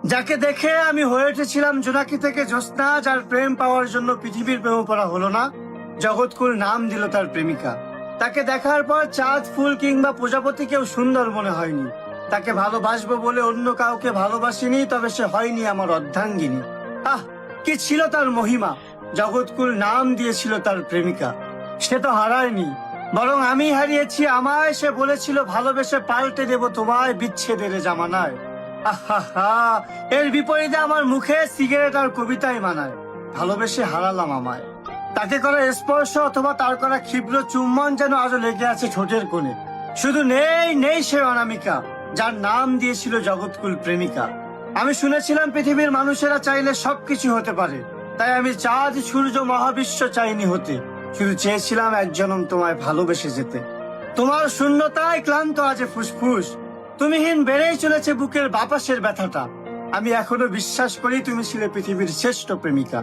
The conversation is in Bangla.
যাকে দেখে আমি হয়ে উঠেছিলাম জোনাকি থেকে জ্যোৎস্না, যার প্রেম পাওয়ার জন্য পৃথিবীর প্রেমে পড়া হলো না, জগৎকুল নাম দিল তার প্রেমিকা। তাকে দেখার পর চাঁদ, ফুল কিংবা প্রজাপতিকেও সুন্দর মনে হয়নি। তাকে ভালোবাসবো বলে অন্য কাউকে ভালোবাসিনি, তবে সে হয়নি আমার অর্ধাঙ্গিনী। আহ, কি ছিল তার মহিমা! জগৎকুল নাম দিয়েছিল তার প্রেমিকা। সে তো হারায়নি, বরং আমি হারিয়েছি আমায়। সে বলেছিল ভালোবেসে পাল্টে দেব তোমায় বিচ্ছেদের জামানায়। আহা, এর বিপরীতে আমার মুখে সিগারেট আর কবিতাই মানায়। ভালোবেসে হারালাম আমায়। তাকে করা স্পর্শ অথবা তার করা ক্ষিপ্র চুম্বন যেন আজও লেগে আছে ঠোঁটের কোণে। শুধু নেই নেই সে অনামিকা, যার নাম দিয়েছিল জগৎকুল প্রেমিকা। আমি শুনেছিলাম পৃথিবীর মানুষেরা চাইলে সবকিছু হতে পারে, তাই আমি চাঁদ, সূর্য, মহাবিশ্ব চাইনি হতে। শুধু চেয়েছিলাম এক জনম তোমায় ভালোবেসে যেতে। তোমার শূন্যতায় ক্লান্ত আজ ফুসফুস, তুমিহীন বেড়েই চলেছে বুকের বাতাসের ব্যথাটা। আমি এখনো বিশ্বাস করি তুমি ছিলে পৃথিবীর শ্রেষ্ঠ প্রেমিকা।